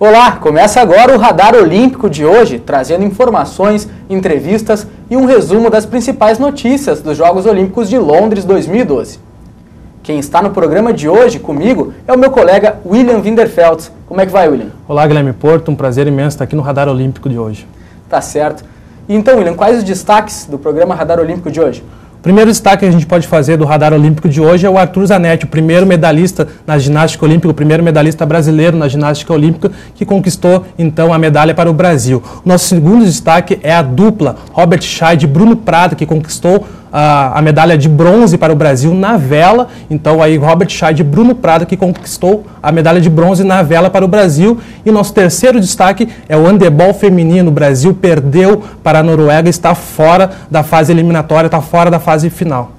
Olá, começa agora o Radar Olímpico de hoje, trazendo informações, entrevistas e um resumo das principais notícias dos Jogos Olímpicos de Londres 2012. Quem está no programa de hoje comigo é o meu colega William Winderfeldt. Como é que vai, William? Olá, Guilherme Porto, um prazer imenso estar aqui no Radar Olímpico de hoje. Tá certo. Então, William, quais os destaques do programa Radar Olímpico de hoje? O primeiro destaque que a gente pode fazer do Radar Olímpico de hoje é o Arthur Zanetti, o primeiro medalhista na ginástica olímpica, o primeiro medalhista brasileiro na ginástica olímpica que conquistou, então, a medalha para o Brasil. O nosso segundo destaque é a dupla Robert Scheid e Bruno Prada, que conquistou a medalha de bronze para o Brasil na vela. Então, aí, Robert Scheid e Bruno Prada, que conquistou a medalha de bronze na vela para o Brasil. E o nosso terceiro destaque é o handebol feminino. O Brasil perdeu para a Noruega, está fora da fase eliminatória, está fora da fase final.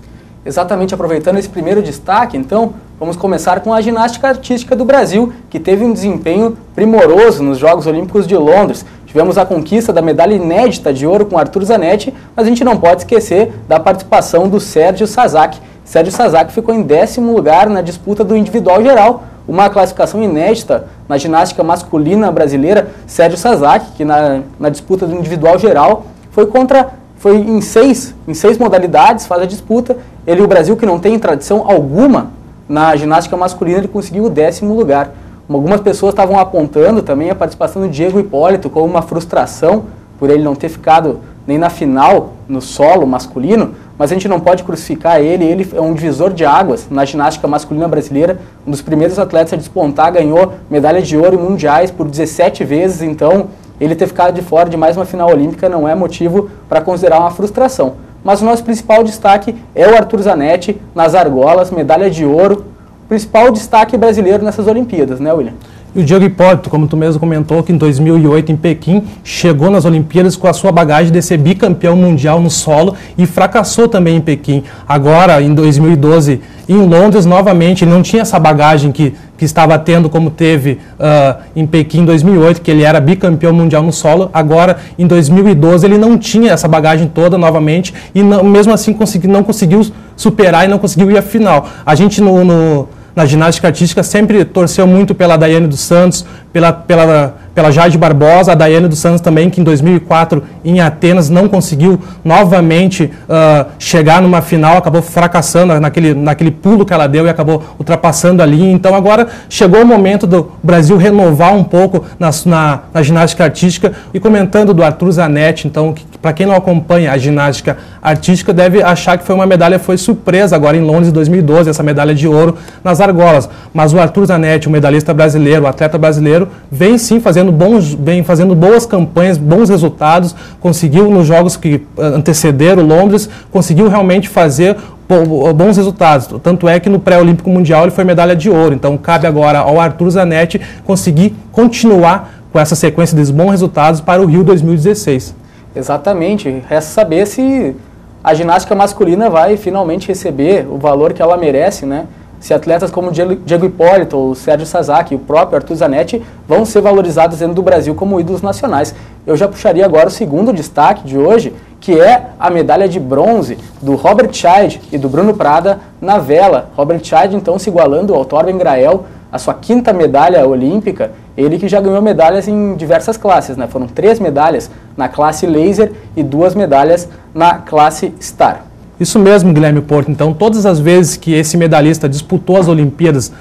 Exatamente, aproveitando esse primeiro destaque, então, vamos começar com a ginástica artística do Brasil, que teve um desempenho primoroso nos Jogos Olímpicos de Londres. Tivemos a conquista da medalha inédita de ouro com Arthur Zanetti, mas a gente não pode esquecer da participação do Sérgio Sasaki. Sérgio Sasaki ficou em 10º lugar na disputa do individual geral, uma classificação inédita na ginástica masculina brasileira. Sérgio Sasaki, que na disputa do individual geral foi em seis modalidades, faz a disputa. O Brasil, que não tem tradição alguma na ginástica masculina, ele conseguiu o 10º lugar. Algumas pessoas estavam apontando também a participação do Diego Hipólito como uma frustração por ele não ter ficado nem na final no solo masculino, mas a gente não pode crucificar ele. Ele é um divisor de águas na ginástica masculina brasileira, um dos primeiros atletas a despontar, ganhou medalha de ouro em mundiais por 17 vezes, então ele ter ficado de fora de mais uma final olímpica não é motivo para considerar uma frustração. Mas o nosso principal destaque é o Arthur Zanetti nas argolas, medalha de ouro, principal destaque brasileiro nessas Olimpíadas, né, William? E o Diego Hipólito, como tu mesmo comentou, que em 2008 em Pequim chegou nas Olimpíadas com a sua bagagem de ser bicampeão mundial no solo e fracassou também em Pequim. Agora, em 2012, em Londres, novamente, ele não tinha essa bagagem que estava tendo como teve em Pequim em 2008, que ele era bicampeão mundial no solo. Agora, em 2012, ele não tinha essa bagagem toda novamente e não, mesmo assim não conseguiu superar e não conseguiu ir à final. A gente na ginástica artística sempre torceu muito pela Daiane dos Santos, pela Jade Barbosa, a Daiane dos Santos também, que em 2004 em Atenas não conseguiu novamente chegar numa final, acabou fracassando naquele pulo que ela deu e acabou ultrapassando ali. Então agora chegou o momento do Brasil renovar um pouco na ginástica artística. E comentando do Arthur Zanetti, então, para quem não acompanha a ginástica artística deve achar que foi uma medalha, foi surpresa agora em Londres 2012, essa medalha de ouro nas argolas. Mas o Arthur Zanetti, o medalhista brasileiro, o atleta brasileiro, vem sim fazendo boas campanhas, bons resultados, conseguiu nos jogos que antecederam Londres, conseguiu realmente fazer bons resultados. Tanto é que no pré-olímpico mundial ele foi medalha de ouro. Então cabe agora ao Arthur Zanetti conseguir continuar com essa sequência de bons resultados para o Rio 2016. Exatamente. Resta saber se a ginástica masculina vai finalmente receber o valor que ela merece, né? Se atletas como o Diego Hipólito, o Sérgio Sasaki e o próprio Arthur Zanetti vão ser valorizados dentro do Brasil como ídolos nacionais. Eu já puxaria agora o segundo destaque de hoje, que é a medalha de bronze do Robert Scheid e do Bruno Prada na vela. Robert Scheid, então, se igualando ao Torben Grael, a sua 5ª medalha olímpica, ele que já ganhou medalhas em diversas classes, né? Foram 3 medalhas na classe laser e 2 medalhas na classe star. Isso mesmo, Guilherme Porto. Então, todas as vezes que esse medalhista disputou as Olimpíadas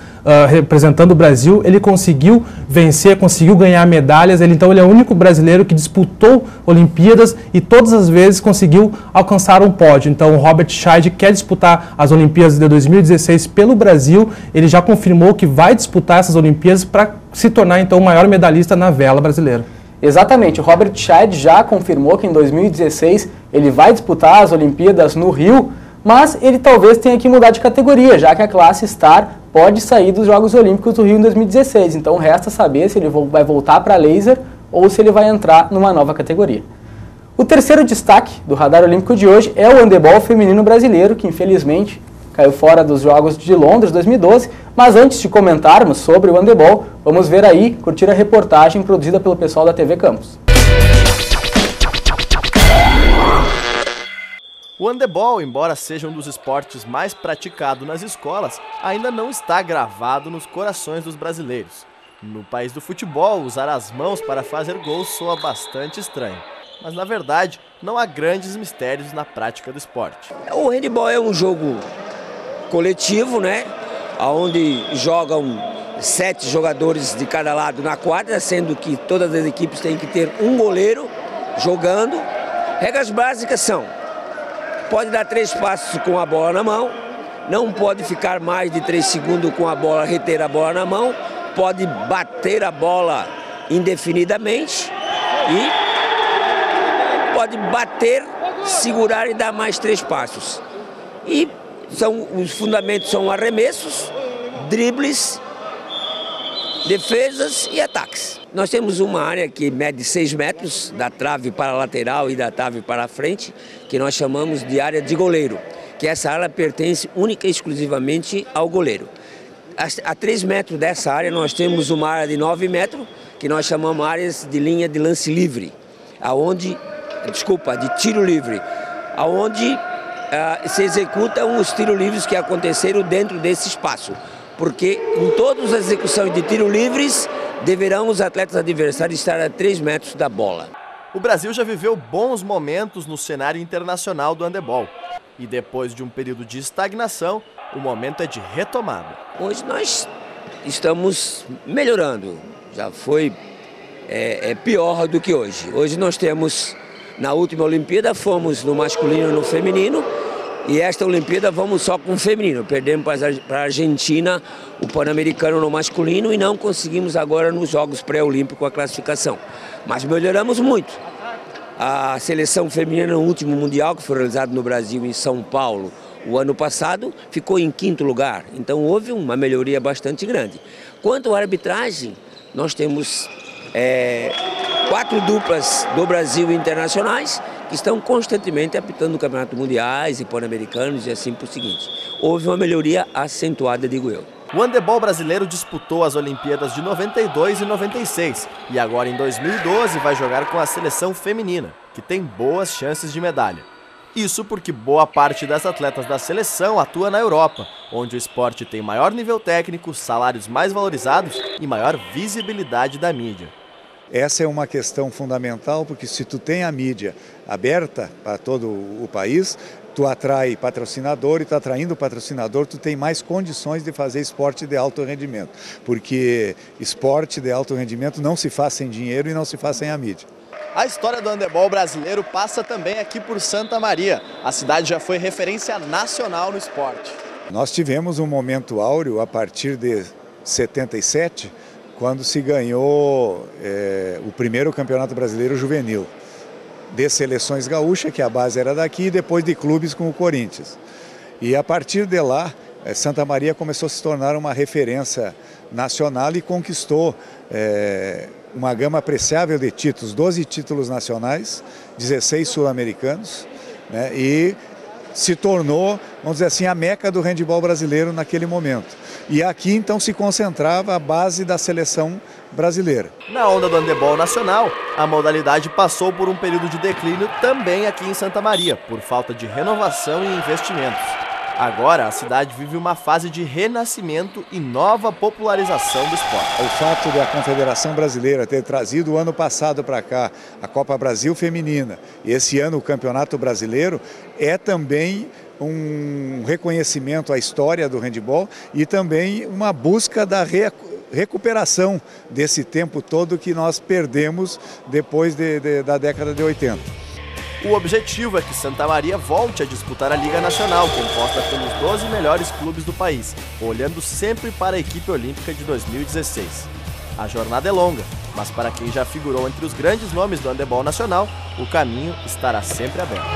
representando o Brasil, ele conseguiu vencer, conseguiu ganhar medalhas. Então, ele é o único brasileiro que disputou Olimpíadas e todas as vezes conseguiu alcançar um pódio. Então, o Robert Scheid quer disputar as Olimpíadas de 2016 pelo Brasil. Ele já confirmou que vai disputar essas Olimpíadas para se tornar, então, o maior medalhista na vela brasileira. Exatamente, o Robert Scheid já confirmou que em 2016 ele vai disputar as Olimpíadas no Rio, mas ele talvez tenha que mudar de categoria, já que a classe Star pode sair dos Jogos Olímpicos do Rio em 2016. Então resta saber se ele vai voltar para laser ou se ele vai entrar numa nova categoria. O terceiro destaque do Radar Olímpico de hoje é o handebol feminino brasileiro, que infelizmente caiu fora dos Jogos de Londres 2012, mas antes de comentarmos sobre o handebol, vamos ver aí, curtir a reportagem produzida pelo pessoal da TV Campus. O handebol, embora seja um dos esportes mais praticados nas escolas, ainda não está gravado nos corações dos brasileiros. No país do futebol, usar as mãos para fazer gols soa bastante estranho. Mas, na verdade, não há grandes mistérios na prática do esporte. O handebol é um jogo coletivo, né? Onde jogam 7 jogadores de cada lado na quadra, sendo que todas as equipes têm que ter um goleiro jogando. Regras básicas são: pode dar 3 passos com a bola na mão, não pode ficar mais de 3 segundos com a bola, reter a bola na mão, pode bater a bola indefinidamente e pode bater, segurar e dar mais 3 passos. E os fundamentos são arremessos, dribles, defesas e ataques. Nós temos uma área que mede 6 metros, da trave para a lateral e da trave para a frente, que nós chamamos de área de goleiro, que essa área pertence única e exclusivamente ao goleiro. A 3 metros dessa área nós temos uma área de 9 metros, que nós chamamos áreas de linha de lance livre, de tiro livre, aonde se executam os tiros livres que aconteceram dentro desse espaço. Porque em todas as execuções de tiro livres, deverão os atletas adversários estar a 3 metros da bola. O Brasil já viveu bons momentos no cenário internacional do handebol. E depois de um período de estagnação, o momento é de retomada. Hoje nós estamos melhorando. Já foi pior do que hoje. Hoje nós temos, na última Olimpíada, fomos no masculino e no feminino. E esta Olimpíada vamos só com o feminino. Perdemos para a Argentina o Pan-Americano no masculino e não conseguimos agora nos Jogos Pré-Olímpicos a classificação. Mas melhoramos muito. A seleção feminina no último Mundial, que foi realizado no Brasil, em São Paulo, o ano passado, ficou em 5º lugar. Então houve uma melhoria bastante grande. Quanto à arbitragem, nós temos 4 duplas do Brasil internacionais que estão constantemente apitando campeonatos mundiais e pan-americanos e assim por seguinte. Houve uma melhoria acentuada, digo eu. O handebol brasileiro disputou as Olimpíadas de 92 e 96 e agora em 2012 vai jogar com a seleção feminina, que tem boas chances de medalha. Isso porque boa parte das atletas da seleção atua na Europa, onde o esporte tem maior nível técnico, salários mais valorizados e maior visibilidade da mídia. Essa é uma questão fundamental, porque se tu tem a mídia aberta para todo o país, tu atrai patrocinador e tu atraindo patrocinador, tu tem mais condições de fazer esporte de alto rendimento, porque esporte de alto rendimento não se faz sem dinheiro e não se faz sem a mídia. A história do handebol brasileiro passa também aqui por Santa Maria. A cidade já foi referência nacional no esporte. Nós tivemos um momento áureo a partir de 77, quando se ganhou o primeiro campeonato brasileiro juvenil, de seleções gaúchas, que a base era daqui, e depois de clubes com o Corinthians. E a partir de lá, Santa Maria começou a se tornar uma referência nacional e conquistou uma gama apreciável de títulos, 12 títulos nacionais, 16 sul-americanos, né, e se tornou, vamos dizer assim, a meca do handebol brasileiro naquele momento. E aqui então se concentrava a base da seleção brasileira. Na onda do handebol nacional, a modalidade passou por um período de declínio também aqui em Santa Maria, por falta de renovação e investimentos. Agora a cidade vive uma fase de renascimento e nova popularização do esporte. O fato da Confederação Brasileira ter trazido o ano passado para cá a Copa Brasil Feminina e esse ano o Campeonato Brasileiro é também um reconhecimento à história do handebol e também uma busca da recuperação desse tempo todo que nós perdemos depois da década de 80. O objetivo é que Santa Maria volte a disputar a Liga Nacional, composta pelos 12 melhores clubes do país, olhando sempre para a equipe olímpica de 2016. A jornada é longa, mas para quem já figurou entre os grandes nomes do handebol nacional, o caminho estará sempre aberto.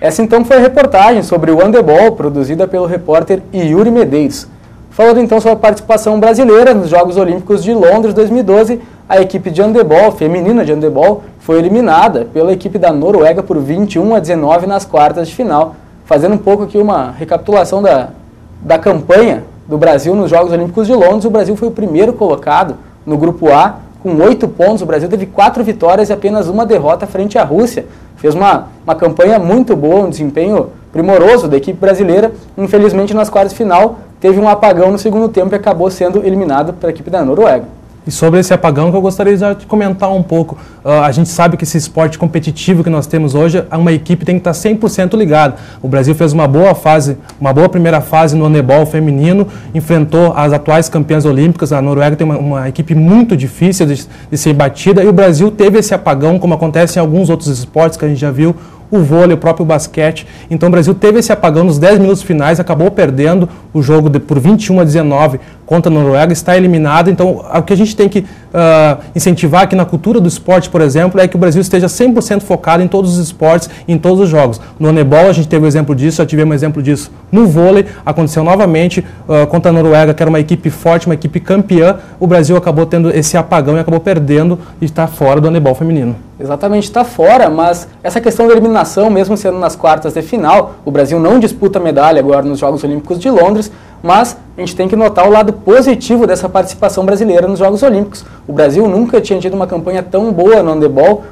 Essa então foi a reportagem sobre o handebol, produzida pelo repórter Yuri Medeiros. Falando então sobre a participação brasileira nos Jogos Olímpicos de Londres 2012, a equipe de handebol, feminina de handebol, foi eliminada pela equipe da Noruega por 21-19 nas quartas de final. Fazendo um pouco aqui uma recapitulação da campanha do Brasil nos Jogos Olímpicos de Londres, o Brasil foi o primeiro colocado no grupo A, com 8 pontos. O Brasil teve 4 vitórias e apenas uma derrota frente à Rússia. Fez uma campanha muito boa, um desempenho primoroso da equipe brasileira. Infelizmente, nas quartas de final, teve um apagão no segundo tempo e acabou sendo eliminado pela equipe da Noruega. E sobre esse apagão que eu gostaria de comentar um pouco, a gente sabe que esse esporte competitivo que nós temos hoje, uma equipe tem que estar 100% ligada. O Brasil fez uma boa primeira fase no handebol feminino, enfrentou as atuais campeãs olímpicas. A Noruega tem uma equipe muito difícil de ser batida, e o Brasil teve esse apagão, como acontece em alguns outros esportes que a gente já viu, o vôlei, o próprio basquete. Então o Brasil teve esse apagão nos 10 minutos finais, acabou perdendo o jogo por 21-19 contra a Noruega, está eliminado. Então o que a gente tem que incentivar aqui na cultura do esporte, por exemplo, é que o Brasil esteja 100% focado em todos os esportes, em todos os jogos. No handebol a gente teve um exemplo disso, já tivemos um exemplo disso no vôlei, aconteceu novamente contra a Noruega, que era uma equipe forte, uma equipe campeã. O Brasil acabou tendo esse apagão e acabou perdendo e está fora do handebol feminino. Exatamente, está fora, mas essa questão da eliminação, mesmo sendo nas quartas de final, o Brasil não disputa medalha agora nos Jogos Olímpicos de Londres, mas a gente tem que notar o lado positivo dessa participação brasileira nos Jogos Olímpicos. O Brasil nunca tinha tido uma campanha tão boa no handebol,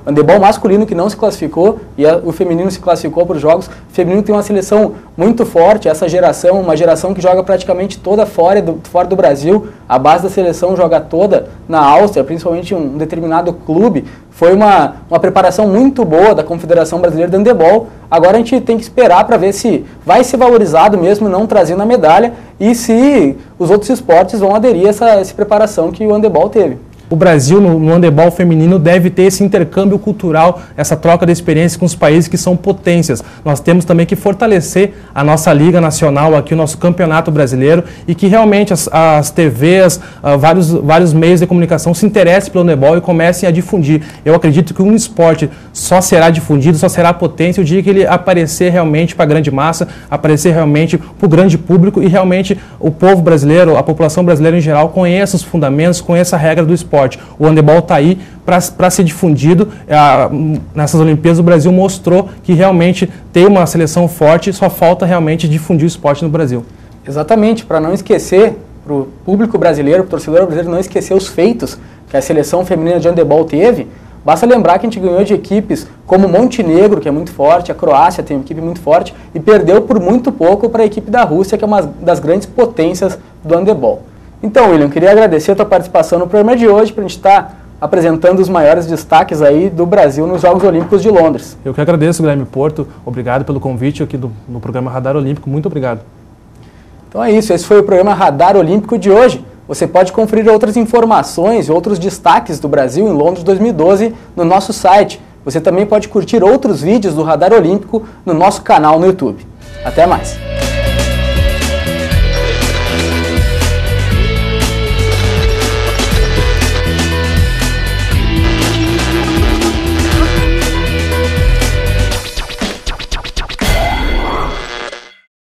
masculino que não se classificou e o feminino se classificou para os Jogos. O feminino tem uma seleção muito forte, essa geração, uma geração que joga praticamente toda fora do Brasil. A base da seleção joga toda na Áustria, principalmente um determinado clube. Foi uma preparação muito boa da Confederação Brasileira de Handebol. Agora a gente tem que esperar para ver se vai ser valorizado mesmo, não trazendo a medalha, e se os outros esportes vão aderir a essa preparação que o handebol teve. O Brasil, no handebol feminino, deve ter esse intercâmbio cultural, essa troca de experiência com os países que são potências. Nós temos também que fortalecer a nossa Liga Nacional, aqui o nosso Campeonato Brasileiro, e que realmente as TVs, vários meios de comunicação se interessem pelo handebol e comecem a difundir. Eu acredito que um esporte só será difundido, só será potência o dia que ele aparecer realmente para a grande massa, aparecer realmente para o grande público, e realmente o povo brasileiro, a população brasileira em geral, conheça os fundamentos, conheça a regra do esporte. O handebol está aí para ser difundido. Nessas Olimpíadas o Brasil mostrou que realmente tem uma seleção forte, só falta realmente difundir o esporte no Brasil. Exatamente, para não esquecer, para o público brasileiro, para o torcedor brasileiro não esquecer os feitos que a seleção feminina de handebol teve. Basta lembrar que a gente ganhou de equipes como Montenegro, que é muito forte, a Croácia tem uma equipe muito forte, e perdeu por muito pouco para a equipe da Rússia, que é uma das grandes potências do handebol. Então, William, queria agradecer a tua participação no programa de hoje, para a gente estar apresentando os maiores destaques aí do Brasil nos Jogos Olímpicos de Londres. Eu que agradeço, Guilherme Porto. Obrigado pelo convite aqui no programa Radar Olímpico. Muito obrigado. Então é isso, esse foi o programa Radar Olímpico de hoje. Você pode conferir outras informações e outros destaques do Brasil em Londres 2012 no nosso site. Você também pode curtir outros vídeos do Radar Olímpico no nosso canal no YouTube. Até mais!